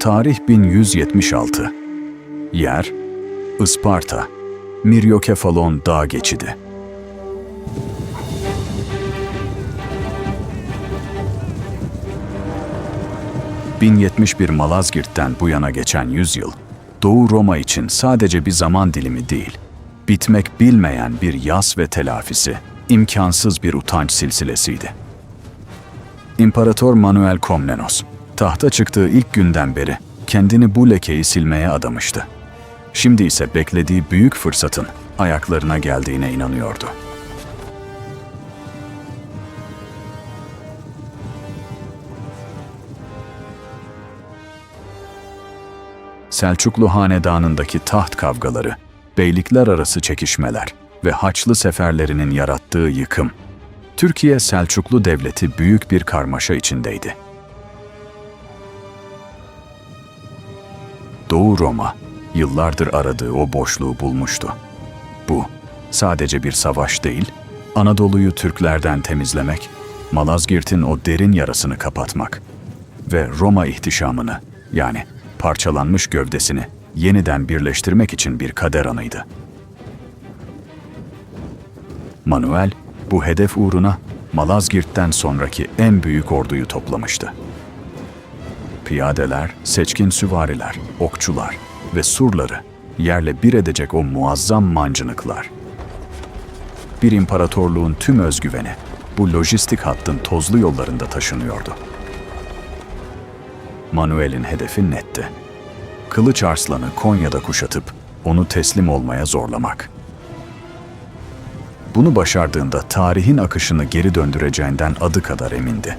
Tarih 1176. Yer, Isparta, Miryokefalon dağ geçidi. ...1071 Malazgirt'ten bu yana geçen yüzyıl, Doğu Roma için sadece bir zaman dilimi değil, bitmek bilmeyen bir yas ve telafisi, imkansız bir utanç silsilesiydi. İmparator Manuel Komnenos, tahta çıktığı ilk günden beri kendini bu lekeyi silmeye adamıştı. Şimdi ise beklediği büyük fırsatın ayaklarına geldiğine inanıyordu. Selçuklu hanedanındaki taht kavgaları, beylikler arası çekişmeler ve Haçlı seferlerinin yarattığı yıkım, Türkiye Selçuklu Devleti büyük bir karmaşa içindeydi. Doğu Roma, yıllardır aradığı o boşluğu bulmuştu. Bu, sadece bir savaş değil, Anadolu'yu Türklerden temizlemek, Malazgirt'in o derin yarasını kapatmak ve Roma ihtişamını, yani parçalanmış gövdesini yeniden birleştirmek için bir kader anıydı. Manuel, bu hedef uğruna Malazgirt'ten sonraki en büyük orduyu toplamıştı. Piyadeler, seçkin süvariler, okçular ve surları yerle bir edecek o muazzam mancınıklar. Bir imparatorluğun tüm özgüveni bu lojistik hattın tozlu yollarında taşınıyordu. Manuel'in hedefi netti. Kılıç Arslan'ı Konya'da kuşatıp onu teslim olmaya zorlamak. Bunu başardığında tarihin akışını geri döndüreceğinden adı kadar emindi.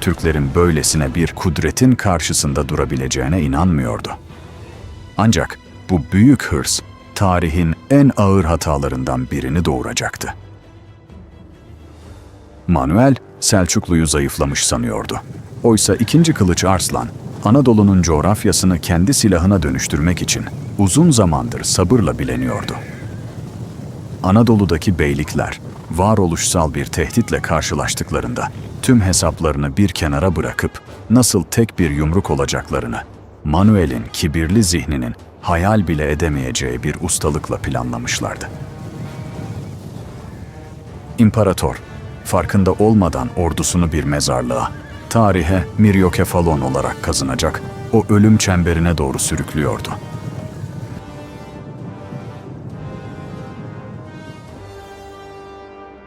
Türklerin böylesine bir kudretin karşısında durabileceğine inanmıyordu. Ancak bu büyük hırs, tarihin en ağır hatalarından birini doğuracaktı. Manuel, Selçuklu'yu zayıflamış sanıyordu. Oysa 2. Kılıç Arslan, Anadolu'nun coğrafyasını kendi silahına dönüştürmek için uzun zamandır sabırla bileniyordu. Anadolu'daki beylikler, varoluşsal bir tehditle karşılaştıklarında tüm hesaplarını bir kenara bırakıp nasıl tek bir yumruk olacaklarını, Manuel'in kibirli zihninin hayal bile edemeyeceği bir ustalıkla planlamışlardı. İmparator, farkında olmadan ordusunu bir mezarlığa, tarihe Miryokefalon olarak kazınacak o ölüm çemberine doğru sürüklüyordu.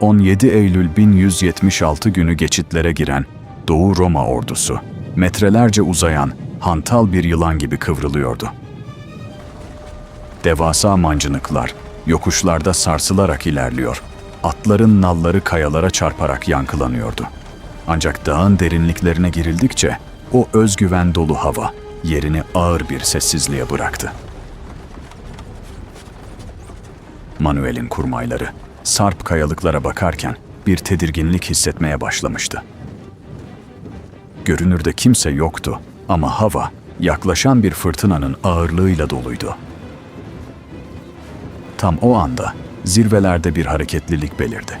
...17 Eylül 1176 günü geçitlere giren Doğu Roma ordusu, metrelerce uzayan hantal bir yılan gibi kıvrılıyordu. Devasa mancınıklar yokuşlarda sarsılarak ilerliyor, atların nalları kayalara çarparak yankılanıyordu. Ancak dağın derinliklerine girildikçe o özgüven dolu hava yerini ağır bir sessizliğe bıraktı. Manuel'in kurmayları sarp kayalıklara bakarken bir tedirginlik hissetmeye başlamıştı. Görünürde kimse yoktu ama hava yaklaşan bir fırtınanın ağırlığıyla doluydu. Tam o anda zirvelerde bir hareketlilik belirdi.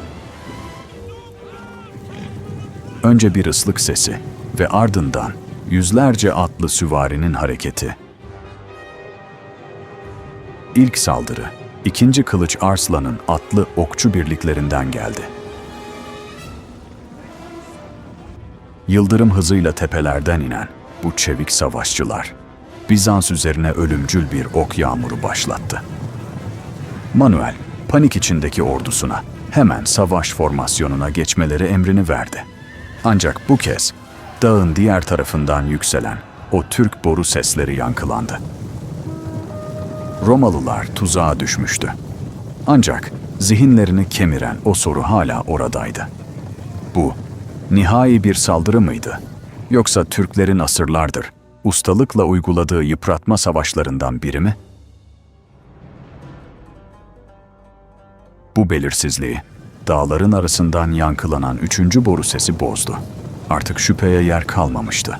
Önce bir ıslık sesi ve ardından yüzlerce atlı süvarinin hareketi. İlk saldırı, 2. Kılıç Arslan'ın atlı okçu birliklerinden geldi. Yıldırım hızıyla tepelerden inen bu çevik savaşçılar, Bizans üzerine ölümcül bir ok yağmuru başlattı. Manuel, panik içindeki ordusuna hemen savaş formasyonuna geçmeleri emrini verdi. Ancak bu kez dağın diğer tarafından yükselen o Türk boru sesleri yankılandı. Romalılar tuzağa düşmüştü. Ancak zihinlerini kemiren o soru hala oradaydı. Bu, nihai bir saldırı mıydı? Yoksa Türklerin asırlardır ustalıkla uyguladığı yıpratma savaşlarından biri mi? Bu belirsizliği, dağların arasından yankılanan 3. boru sesi bozdu. Artık şüpheye yer kalmamıştı.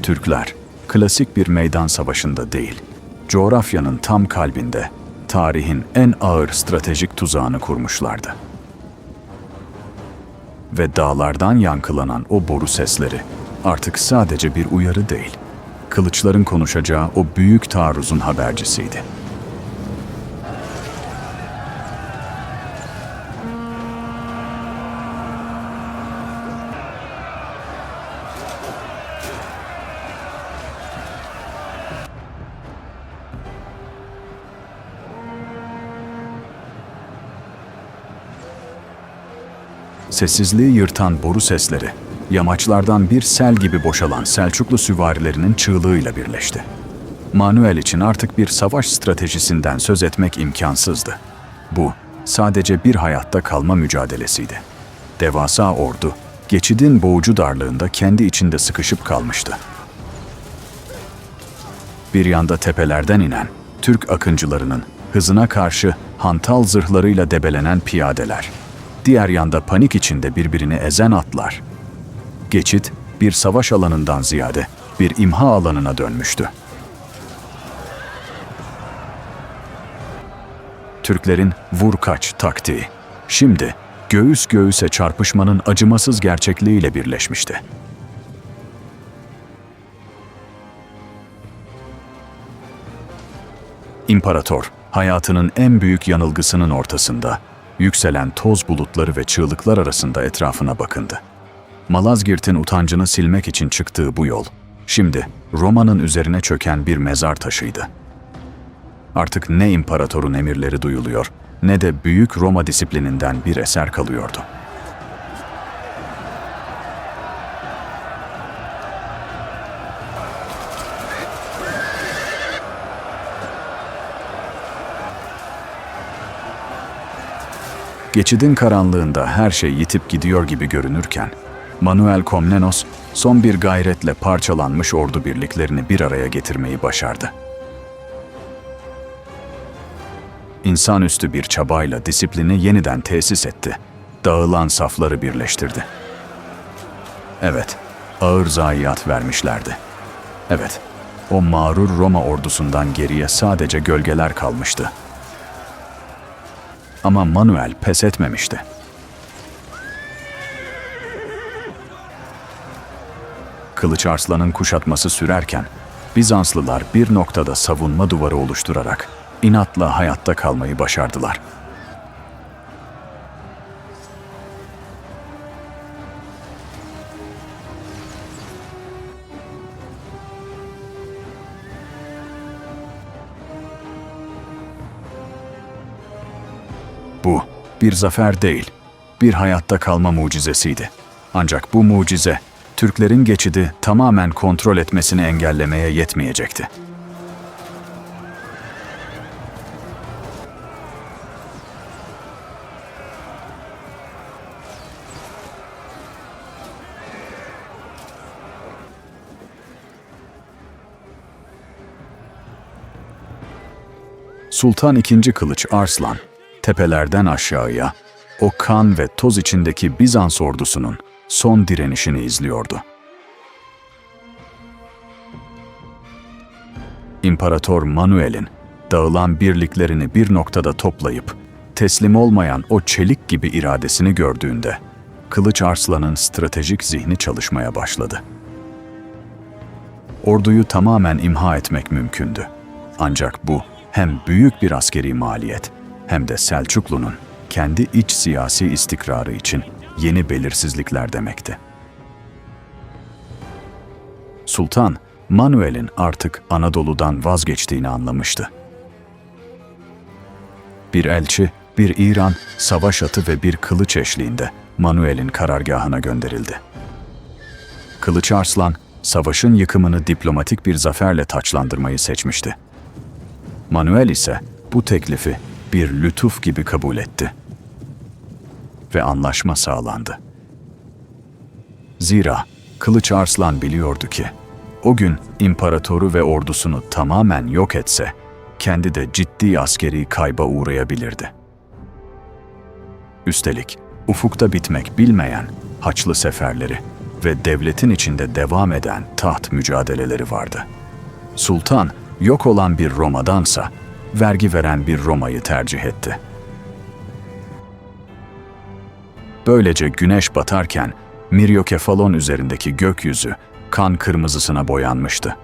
Türkler, klasik bir meydan savaşında değil, coğrafyanın tam kalbinde, tarihin en ağır stratejik tuzağını kurmuşlardı. Ve dağlardan yankılanan o boru sesleri artık sadece bir uyarı değil, kılıçların konuşacağı o büyük taarruzun habercisiydi. Sessizliği yırtan boru sesleri, yamaçlardan bir sel gibi boşalan Selçuklu süvarilerinin çığlığıyla birleşti. Manuel için artık bir savaş stratejisinden söz etmek imkansızdı. Bu, sadece bir hayatta kalma mücadelesiydi. Devasa ordu, geçidin boğucu darlığında kendi içinde sıkışıp kalmıştı. Bir yanda tepelerden inen, Türk akıncılarının hızına karşı hantal zırhlarıyla debelenen piyadeler, diğer yanda panik içinde birbirini ezen atlar. Geçit, bir savaş alanından ziyade bir imha alanına dönmüştü. Türklerin vur kaç taktiği, şimdi göğüs göğüse çarpışmanın acımasız gerçekliğiyle birleşmişti. İmparator, hayatının en büyük yanılgısının ortasında, yükselen toz bulutları ve çığlıklar arasında etrafına bakındı. Malazgirt'in utancını silmek için çıktığı bu yol, şimdi Roma'nın üzerine çöken bir mezar taşıydı. Artık ne imparatorun emirleri duyuluyor, ne de büyük Roma disiplininden bir eser kalıyordu. Geçidin karanlığında her şey yitip gidiyor gibi görünürken, Manuel Komnenos son bir gayretle parçalanmış ordu birliklerini bir araya getirmeyi başardı. İnsanüstü bir çabayla disiplini yeniden tesis etti, dağılan safları birleştirdi. Evet, ağır zayiat vermişlerdi. Evet, o mağrur Roma ordusundan geriye sadece gölgeler kalmıştı. Ama Manuel pes etmemişti. Kılıç Arslan'ın kuşatması sürerken, Bizanslılar bir noktada savunma duvarı oluşturarak inatla hayatta kalmayı başardılar. Bu, bir zafer değil, bir hayatta kalma mucizesiydi. Ancak bu mucize, Türklerin geçidi tamamen kontrol etmesini engellemeye yetmeyecekti. Sultan II. Kılıç Arslan, tepelerden aşağıya, o kan ve toz içindeki Bizans ordusunun son direnişini izliyordu. İmparator Manuel'in dağılan birliklerini bir noktada toplayıp teslim olmayan o çelik gibi iradesini gördüğünde Kılıç Arslan'ın stratejik zihni çalışmaya başladı. Orduyu tamamen imha etmek mümkündü. Ancak bu hem büyük bir askeri maliyet hem de Selçuklu'nun kendi iç siyasi istikrarı için yeni belirsizlikler demekti. Sultan, Manuel'in artık Anadolu'dan vazgeçtiğini anlamıştı. Bir elçi, bir İran, savaş atı ve bir kılıç eşliğinde Manuel'in karargahına gönderildi. Kılıç Arslan, savaşın yıkımını diplomatik bir zaferle taçlandırmayı seçmişti. Manuel ise bu teklifi bir lütuf gibi kabul etti. Ve anlaşma sağlandı. Zira Kılıç Arslan biliyordu ki, o gün imparatoru ve ordusunu tamamen yok etse, kendi de ciddi askeri kayba uğrayabilirdi. Üstelik ufukta bitmek bilmeyen Haçlı seferleri ve devletin içinde devam eden taht mücadeleleri vardı. Sultan, yok olan bir Roma'dansa, vergi veren bir Roma'yı tercih etti. Böylece güneş batarken Myriokefalon üzerindeki gökyüzü kan kırmızısına boyanmıştı.